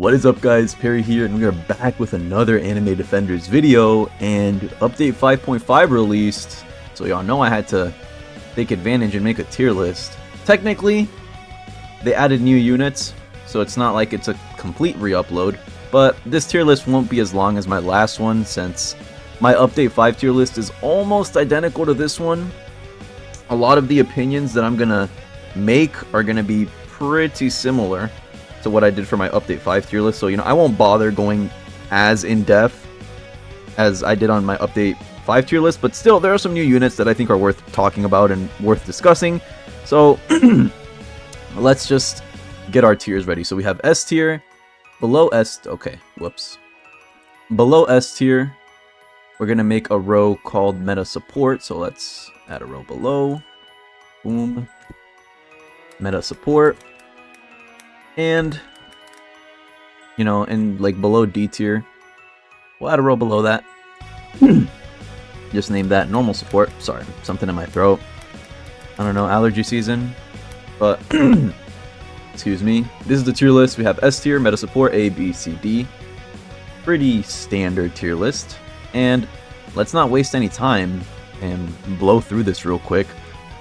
What is up guys, Perry here, and we are back with another Anime Defenders video, and update 5.5 released, so y'all know I had to take advantage and make a tier list. Technically, they added new units, so it's not like it's a complete re-upload, but this tier list won't be as long as my last one since my update 5 tier list is almost identical to this one. A lot of the opinions that I'm gonna make are gonna be pretty similar to what I did for my update 5 tier list, so I won't bother going as in-depth as I did on my update 5 tier list, but still there are some new units that I think are worth talking about and worth discussing. So let's just get our tiers ready. So we have S tier, below S, below S tier we're gonna make a row called meta support, so let's add a row below, boom, meta support. And and like below D tier, we'll add a row below that. Just name that normal support. Sorry, something in my throat. I don't know, allergy season. But excuse me. This is the tier list. We have S tier, meta support, A, B, C, D. Pretty standard tier list. And let's not waste any time and blow through this real quick.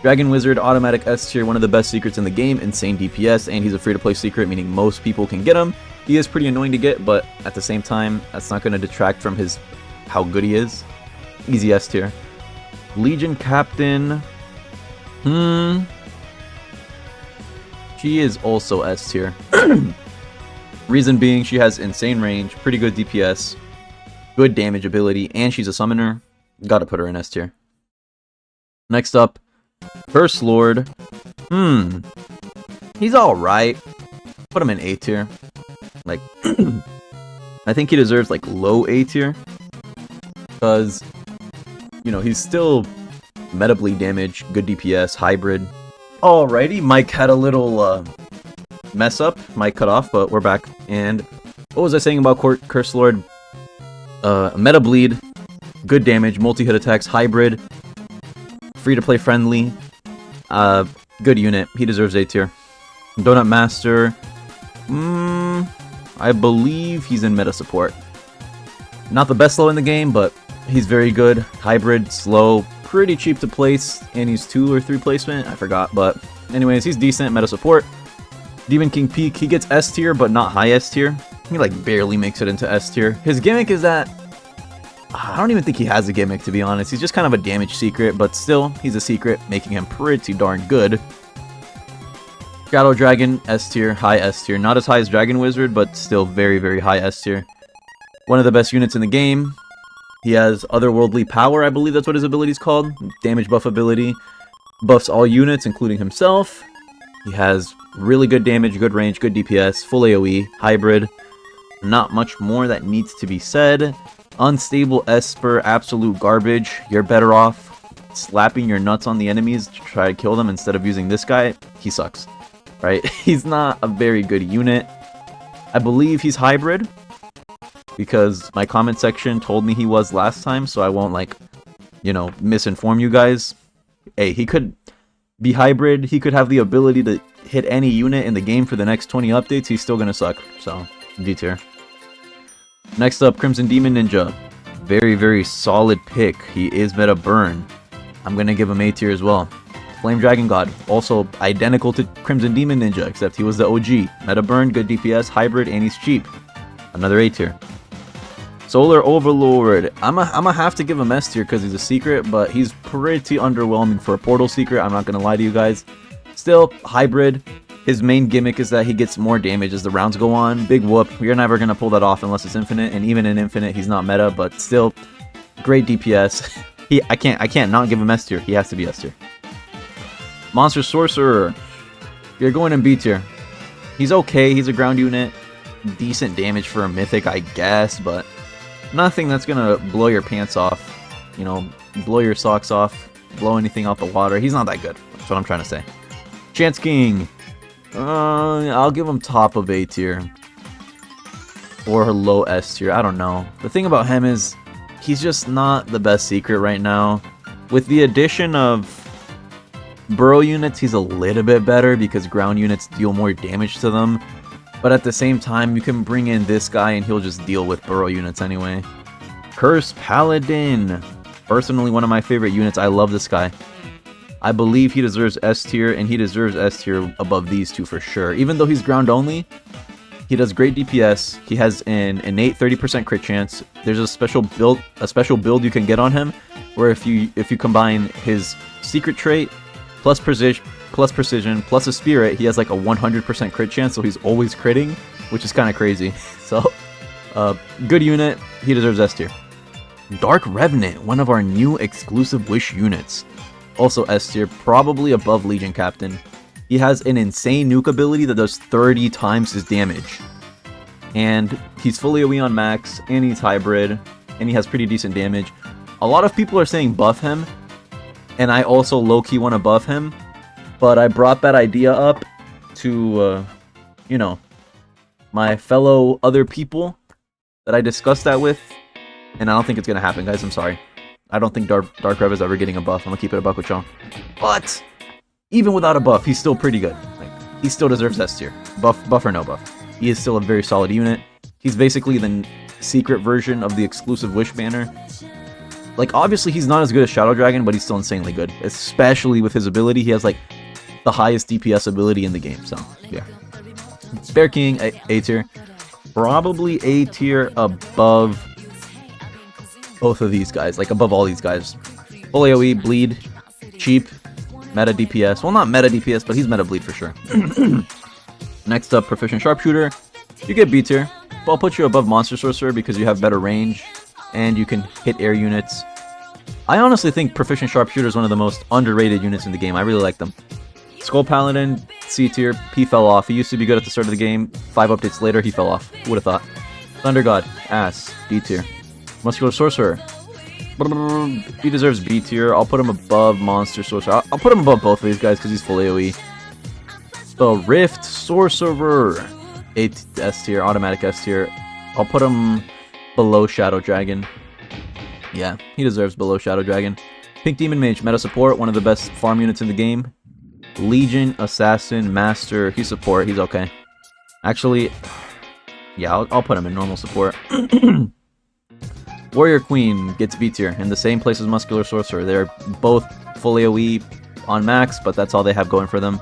Dragon Wizard, automatic S tier, one of the best secrets in the game, insane DPS, and he's a free-to-play secret, meaning most people can get him. He is pretty annoying to get, but at the same time, that's not going to detract from how good he is. Easy S tier. Legion Captain, she is also S tier. Reason being, she has insane range, pretty good DPS, good damage ability, and she's a summoner. Gotta put her in S tier. Next up, Curse Lord. He's alright. Put him in A tier. Like, I think he deserves like low A tier. Because, he's still meta bleed damage, good DPS, hybrid. Alrighty, Mike had a little mess up. Mike cut off, but we're back. And what was I saying about Curse Lord? Meta bleed, good damage, multi-hit attacks, hybrid. Free to play friendly, good unit. He deserves A tier. Donut Master, I believe he's in meta support. Not the best slow in the game, but he's very good. Hybrid, slow, pretty cheap to place, and he's 2 or 3 placement. I forgot, but anyways, he's decent. Meta support. Demon King Peak, he gets S tier, but not high S tier. He like barely makes it into S tier. His gimmick is that I don't even think he has a gimmick, to be honest. He's just kind of a damage secret, but still, he's a secret, making him pretty darn good. Shadow Dragon, S tier, high S tier. Not as high as Dragon Wizard, but still very, very high S tier. One of the best units in the game. He has Otherworldly Power, I believe that's what his ability is called. Damage buff ability. Buffs all units, including himself. He has really good damage, good range, good DPS, full AoE, hybrid. Not much more that needs to be said. Unstable Esper, absolute garbage. You're better off slapping your nuts on the enemies to try to kill them instead of using this guy. He sucks, right? He's not a very good unit. I believe he's hybrid because my comment section told me he was last time, so I won't misinform you guys. Hey, he could be hybrid. He could have the ability to hit any unit in the game for the next 20 updates. He's still gonna suck, so D tier. Next up, Crimson Demon Ninja. Very, very solid pick. He is meta burn. I'm going to give him A tier as well. Flame Dragon God. Also identical to Crimson Demon Ninja, except he was the OG. Meta burn, good DPS, hybrid, and he's cheap. Another A tier. Solar Overlord. I'm gonna have to give him S tier because he's a secret, but he's pretty underwhelming for a portal secret. I'm not going to lie to you guys. Still, hybrid. His main gimmick is that he gets more damage as the rounds go on. Big whoop. You're never going to pull that off unless it's infinite. And even in infinite, he's not meta, but still great DPS. I can't not give him S tier. He has to be S tier. Monster Sorcerer. You're going in B tier. He's okay. He's a ground unit. Decent damage for a mythic, I guess, but nothing that's going to blow your pants off. Blow your socks off. Blow anything out the water. He's not that good. That's what I'm trying to say. Chance King. I'll give him top of A tier. Or low S tier, I don't know. The thing about him is, he's just not the best secret right now. With the addition of burrow units, he's a little bit better because ground units deal more damage to them. But at the same time, you can bring in this guy and he'll just deal with burrow units anyway. Curse Paladin. Personally, one of my favorite units. I love this guy. I believe he deserves S tier, and he deserves S tier above these two for sure. Even though he's ground only, he does great DPS. He has an innate 30% crit chance. There's a special build you can get on him, where if you combine his secret trait plus precision plus a spirit, he has like a 100% crit chance. So he's always critting, which is kind of crazy. So, good unit. He deserves S tier. Dark Revenant, one of our new exclusive wish units. Also S tier, probably above Legion Captain. He has an insane nuke ability that does 30 times his damage. And he's fully AoE on max, and he's hybrid, and he has pretty decent damage. A lot of people are saying buff him, and I also low-key want to buff him. But I brought that idea up to, you know, my fellow other people that I discussed that with. And I don't think it's going to happen, guys. I'm sorry. I don't think Dark Rev is ever getting a buff. I'm going to keep it a buck with y'all. But even without a buff, he's still pretty good. Like, he still deserves S tier. Buff or no buff. He is still a very solid unit. He's basically the secret version of the exclusive Wish banner. Like, obviously, he's not as good as Shadow Dragon, but he's still insanely good. Especially with his ability. He has, like, the highest DPS ability in the game. So, yeah. Bear King, A tier. Probably A tier above both of these guys. Like, above all these guys. Full AoE, bleed, cheap, meta DPS. Well, not meta DPS, but he's meta bleed for sure. Next up, Proficient Sharpshooter. You get B tier. But I'll put you above Monster Sorcerer because you have better range. And you can hit air units. I honestly think Proficient Sharpshooter is one of the most underrated units in the game. I really like them. Skull Paladin, C tier. P fell off. He used to be good at the start of the game. 5 updates later, he fell off. Who would have thought? Thunder God, ass, D tier. Muscular Sorcerer. He deserves B tier. I'll put him above Monster Sorcerer. I'll put him above both of these guys because he's full AoE. The Rift Sorcerer. S tier, automatic S tier. I'll put him below Shadow Dragon. Yeah, he deserves below Shadow Dragon. Pink Demon Mage, meta support, one of the best farm units in the game. Legion, Assassin, Master, he's support, he's okay. Actually, yeah, I'll put him in normal support. Warrior Queen gets B tier, in the same place as Muscular Sorcerer. They're both full AoE on max, but that's all they have going for them.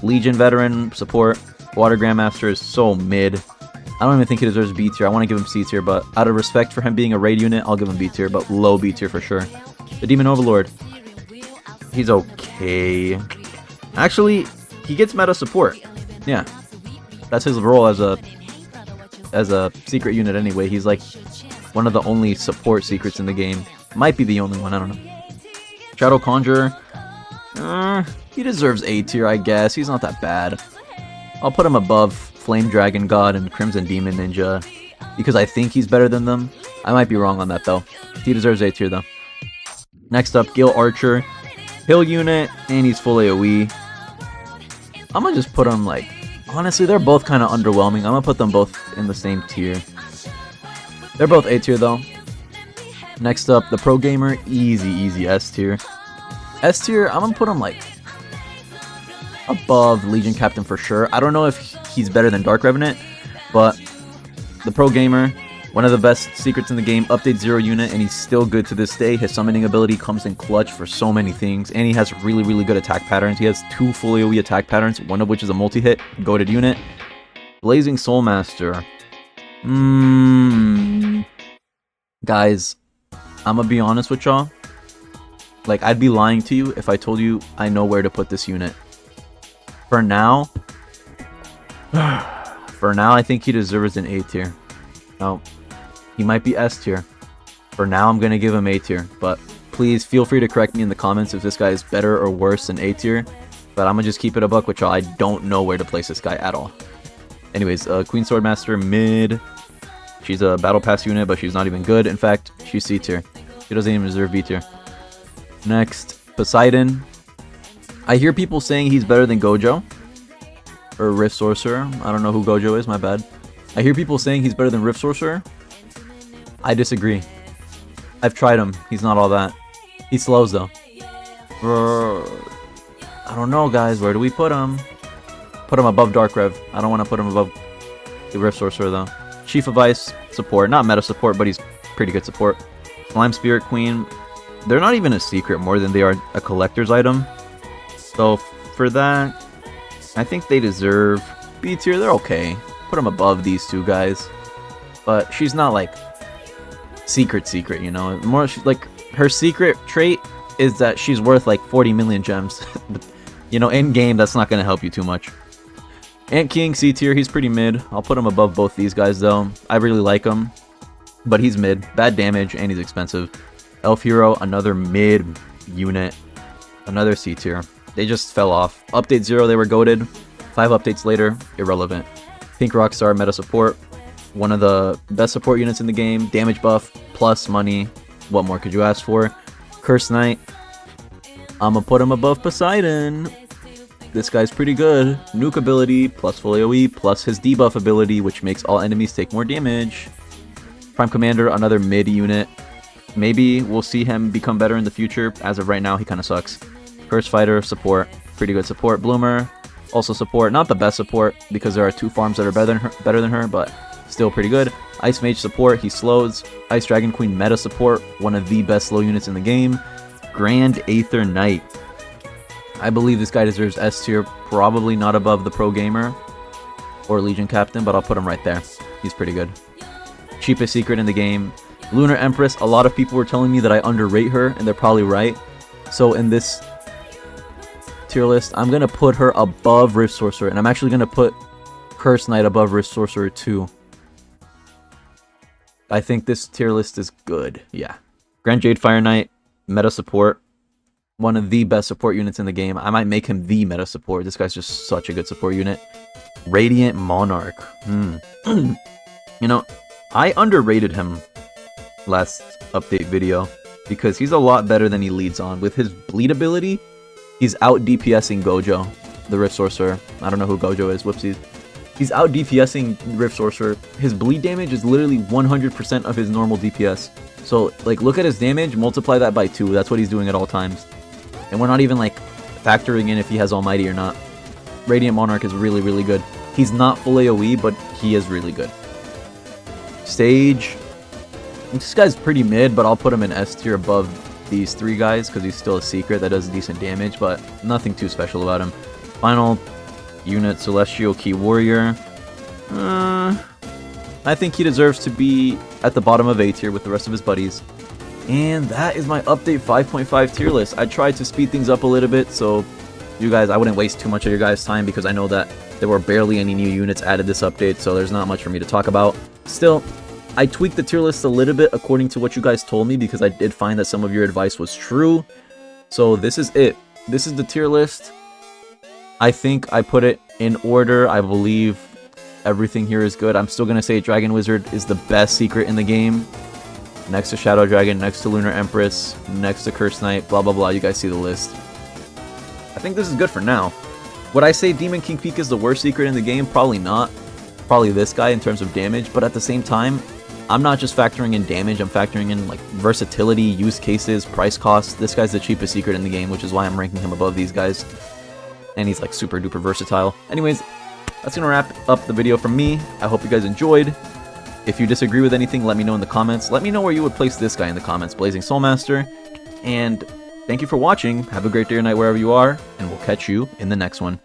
Legion Veteran, support. Water Grandmaster is so mid. I don't even think he deserves B tier. I want to give him C tier, but out of respect for him being a raid unit, I'll give him B tier, but low B tier for sure. The Demon Overlord. He's okay. Actually, he gets meta support. Yeah. That's his role as a secret unit anyway. He's like one of the only support secrets in the game. Might be the only one, I don't know. Shadow Conjurer. He deserves A tier, I guess. He's not that bad. I'll put him above Flame Dragon God and Crimson Demon Ninja because I think he's better than them. I might be wrong on that though. He deserves A tier though. Next up, Gil Archer. Hill unit, and he's full AoE. I'm gonna just put him like... Honestly, they're both kind of underwhelming. I'm gonna put them both in the same tier. They're both A tier though. Next up, the Pro Gamer. Easy S tier. S tier, I'm gonna put him like... above Legion Captain for sure. I don't know if he's better than Dark Revenant, but the Pro Gamer, one of the best secrets in the game, update 0 unit, and he's still good to this day. His summoning ability comes in clutch for so many things, and he has really good attack patterns. He has 2 full AoE attack patterns, one of which is a multi-hit, goated unit. Blazing Soulmaster. Guys, I'm gonna be honest with y'all. Like, I'd be lying to you if I told you I know where to put this unit. For now, I think he deserves an A tier. No, he might be S tier. For now, I'm going to give him A tier. But please feel free to correct me in the comments if this guy is better or worse than A tier. But I'm going to just keep it a buck with y'all. I don't know where to place this guy at all. Anyways, Queen Swordmaster, mid. She's a Battle Pass unit, but she's not even good. In fact, she's C tier. She doesn't even deserve B tier. Next, Poseidon. I hear people saying he's better than Gojo. Or Rift Sorcerer. I don't know who Gojo is, my bad. I hear people saying he's better than Rift Sorcerer. I disagree. I've tried him. He's not all that. He slows though. I don't know, guys. Where do we put him? Put him above Dark Rev. I don't want to put him above The Rift Sorcerer, though. Chief of Ice, support. Not meta support, but he's pretty good support. Slime Spirit Queen. They're not even a secret more than they are a collector's item. So, for that, I think they deserve B tier. They're okay. Put them above these two guys. But she's not, like, secret, you know? More, like, her secret trait is that she's worth, like, 40 million gems. But, you know, in-game, that's not going to help you too much. Ant King, C tier, he's pretty mid. I'll put him above both these guys, though. I really like him, but he's mid. Bad damage, and he's expensive. Elf Hero, another mid unit. Another C tier. They just fell off. Update 0, they were goated. 5 updates later, irrelevant. Pink Rockstar, meta support. One of the best support units in the game. Damage buff, plus money. What more could you ask for? Curse Knight. I'm gonna put him above Poseidon. This guy's pretty good. Nuke ability, plus full AoE, plus his debuff ability, which makes all enemies take more damage. Prime Commander, another mid unit. Maybe we'll see him become better in the future. As of right now, he kind of sucks. Curse Fighter, support. Pretty good support. Bloomer, also support. Not the best support, because there are 2 farms that are better than her, but still pretty good. Ice Mage support, he slows. Ice Dragon Queen meta support, one of the best slow units in the game. Grand Aether Knight. I believe this guy deserves S tier, probably not above the Pro Gamer or Legion Captain, but I'll put him right there. He's pretty good. Cheapest secret in the game. Lunar Empress, a lot of people were telling me that I underrate her, and they're probably right. So in this tier list, I'm going to put her above Rift Sorcerer, and I'm actually going to put Curse Knight above Rift Sorcerer too. I think this tier list is good, yeah. Grand Jade Fire Knight, meta support. One of the best support units in the game. I might make him the meta support. This guy's just such a good support unit. Radiant Monarch. You know, I underrated him last update video because he's a lot better than he leads on. With his bleed ability, he's out DPSing Gojo, the Rift Sorcerer. I don't know who Gojo is, whoopsies. He's out DPSing Rift Sorcerer. His bleed damage is literally 100% of his normal DPS. So, like, look at his damage, multiply that by 2. That's what he's doing at all times. And we're not even, like, factoring in if he has Almighty or not. Radiant Monarch is really, really good. He's not full AoE, but he is really good. Sage. This guy's pretty mid, but I'll put him in S tier above these 3 guys, because he's still a secret that does decent damage, but nothing too special about him. Final unit, Celestial Key Warrior. I think he deserves to be at the bottom of A tier with the rest of his buddies. And that is my update 5.5 tier list. I tried to speed things up a little bit, so you guys, I wouldn't waste too much of your guys' time, because I know that there were barely any new units added this update, so there's not much for me to talk about. Still, I tweaked the tier list a little bit according to what you guys told me, because I did find that some of your advice was true. So this is it. This is the tier list. I think I put it in order. I believe everything here is good. I'm still going to say Dragon Wizard is the best secret in the game. Next to Shadow Dragon, next to Lunar Empress, next to Curse Knight, blah blah blah. You guys see the list. I think this is good for now. Would I say Demon King Peak is the worst secret in the game? Probably not. Probably this guy in terms of damage, but at the same time, I'm not just factoring in damage, I'm factoring in like versatility, use cases, price costs. This guy's the cheapest secret in the game, which is why I'm ranking him above these guys. And he's like super duper versatile. Anyways, that's gonna wrap up the video from me. I hope you guys enjoyed. If you disagree with anything, let me know in the comments. Let me know where you would place this guy in the comments, Blazing Soulmaster. And thank you for watching. Have a great day or night wherever you are, and we'll catch you in the next one.